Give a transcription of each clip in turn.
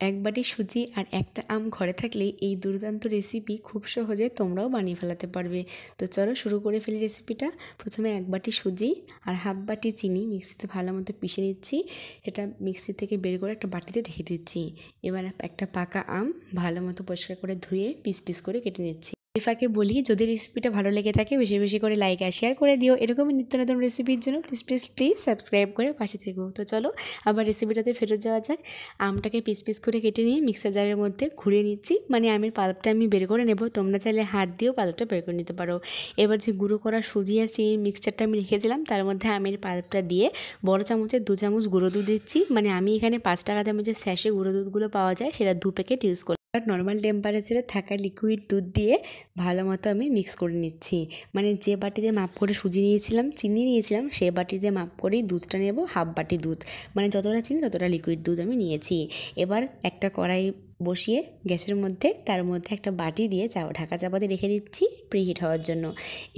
এক বাটি সুজি আর একটা আম ঘরে থাকলেই এই দুর্দান্ত রেসিপি খুব সহজে তোমরাও বানিয়ে ফেলাতে পারবে। তো চলো শুরু করে ফেলি রেসিপিটা। প্রথমে এক বাটি সুজি আর হাফ বাটি চিনি মিক্সিতে ভালো মতো পিষে নিচ্ছি। সেটা মিক্সি থেকে বের করে একটা বাটিতে রেখে দিচ্ছি। এবার একটা পাকা আম ভালো মতো পরিষ্কার করে ধুয়ে পিস পিস করে কেটে নিচ্ছি। ফাঁকে বলি, যদি রেসিপিটা ভালো লেগে থাকে বেশি বেশি করে লাইক আর শেয়ার করে দিও। এরকমই নিত্য নতুন রেসিপির জন্য প্লিজ প্লিজ প্লিজ সাবস্ক্রাইব করে পাশে থেকো। তো চলো আবার রেসিপিটাতে ফেরত যাওয়া যাক। আমটাকে পিস পিস করে কেটে নিয়ে মিক্সার জারের মধ্যে ঘুরিয়ে নিচ্ছি, মানে আমের পাল্পটা আমি বের করে নেব। তোমরা চাইলে হাত দিয়েও পাল্পটা বের করে নিতে পারো। এবার যে গুঁড়ো করা সুজি আর চিনির মিক্সচারটা আমি রেখেছিলাম তার মধ্যে আমের পাল্পটা দিয়ে বড় চামচের 2 চামচ গুঁড়ো দুধ দিচ্ছি। মানে আমি এখানে 5 টাকা দামের যে স্যাশে গুঁড়ো দুধগুলো পাওয়া যায় সেটা 2 প্যাকেট ইউজ করি। নর্মাল টেম্পারেচারে থাকা লিকুইড দুধ দিয়ে ভালো মতো আমি মিক্স করে নিচ্ছি। মানে যে বাটিতে মাপ করে সুজি নিয়েছিলাম, চিনি নিয়েছিলাম, সেই বাটিতে মাপ করেই দুধটা নেব, হাফ বাটি দুধ। মানে যতটা চিনি ততটা লিকুইড দুধ আমি নিয়েছি। এবার একটা কড়াই বসিয়ে গ্যাসের মধ্যে তার মধ্যে একটা বাটি দিয়ে ঢাকা চাপা দিয়ে রেখে দিচ্ছি প্রিহিট হওয়ার জন্য।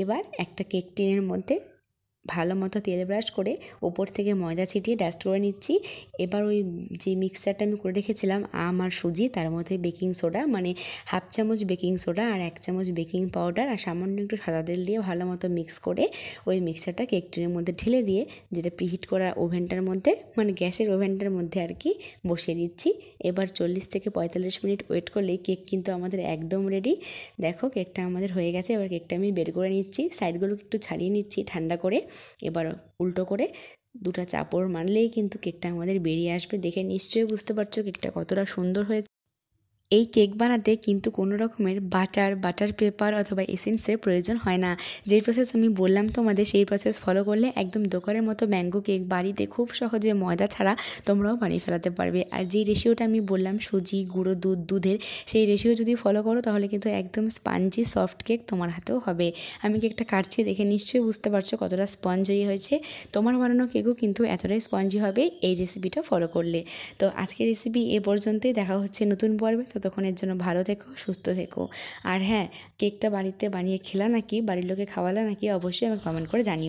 এবার একটা কেক টিনের মধ্যে ভালো মতো তেল ব্রাশ করে ওপর থেকে ময়দা ছিটিয়ে ডাস্ট করে নিচ্ছি। এবার ওই যে মিক্সচারটা আমি করে রেখেছিলাম আম আর সুজি, তার মধ্যে বেকিং সোডা মানে হাফ চামচ বেকিং সোডা আর 1 চামচ বেকিং পাউডার আর সামান্য একটু সাদা তেল দিয়ে ভালো মতো মিক্স করে ওই মিক্সচারটা কেক টিনের মধ্যে ঢেলে দিয়ে যেটা প্রিহিট করা ওভেনটার মধ্যে, মানে গ্যাসের ওভেনটার মধ্যে আর কি, বসিয়ে দিচ্ছি। এবার 40 থেকে 45 মিনিট ওয়েট করলেই কেক কিন্তু আমাদের একদম রেডি। দেখো কেকটা আমাদের হয়ে গেছে। এবার কেকটা আমি বের করে নিচ্ছি, সাইডগুলোকে একটু ছাড়িয়ে নিচ্ছি ঠান্ডা করে। এবার উল্টো করে 2টা চাপড় মারলেই কিন্তু কেকটা আমাদের বেরিয়ে আসবে। দেখে নিশ্চয়ই বুঝতে পারছো কেকটা কতটা সুন্দর হয়েছে। এই কেক বানাতে কিন্তু কোনো রকমের বাটার পেপার অথবা এসেন্সের প্রয়োজন হয় না। যেই প্রসেস আমি বললাম তোমাদের সেই প্রসেস ফলো করলে একদম দোকানের মতো ম্যাঙ্গো কেক বাড়িতে খুব সহজে ময়দা ছাড়া তোমরাও বানিয়ে ফেলাতে পারবে। আর যেই রেশিওটা আমি বললাম সুজি, গুঁড়ো দুধ, দুধের, সেই রেশিও যদি ফলো করো তাহলে কিন্তু একদম স্পঞ্জি সফট কেক তোমার হাতেও হবে। আমি কেকটা কাটছি, দেখে নিশ্চয়ই বুঝতে পারছো কতটা স্পঞ্জি হয়েছে। তোমার বানানো কেকও কিন্তু এতটাই স্পঞ্জি হবে এই রেসিপিটা ফলো করলে। তো আজকের রেসিপি এ পর্যন্তই। দেখা হচ্ছে নতুন পর্বে। ততক্ষণের জন্য ভালো থেকো, সুস্থ থেকো। আর হ্যাঁ, কেকটা বাড়িতে বানিয়ে খেলা নাকি, বাড়ির লোকে খাওয়ালা নাকি, অবশ্যই আমাকে কমেন্ট করে জানিও।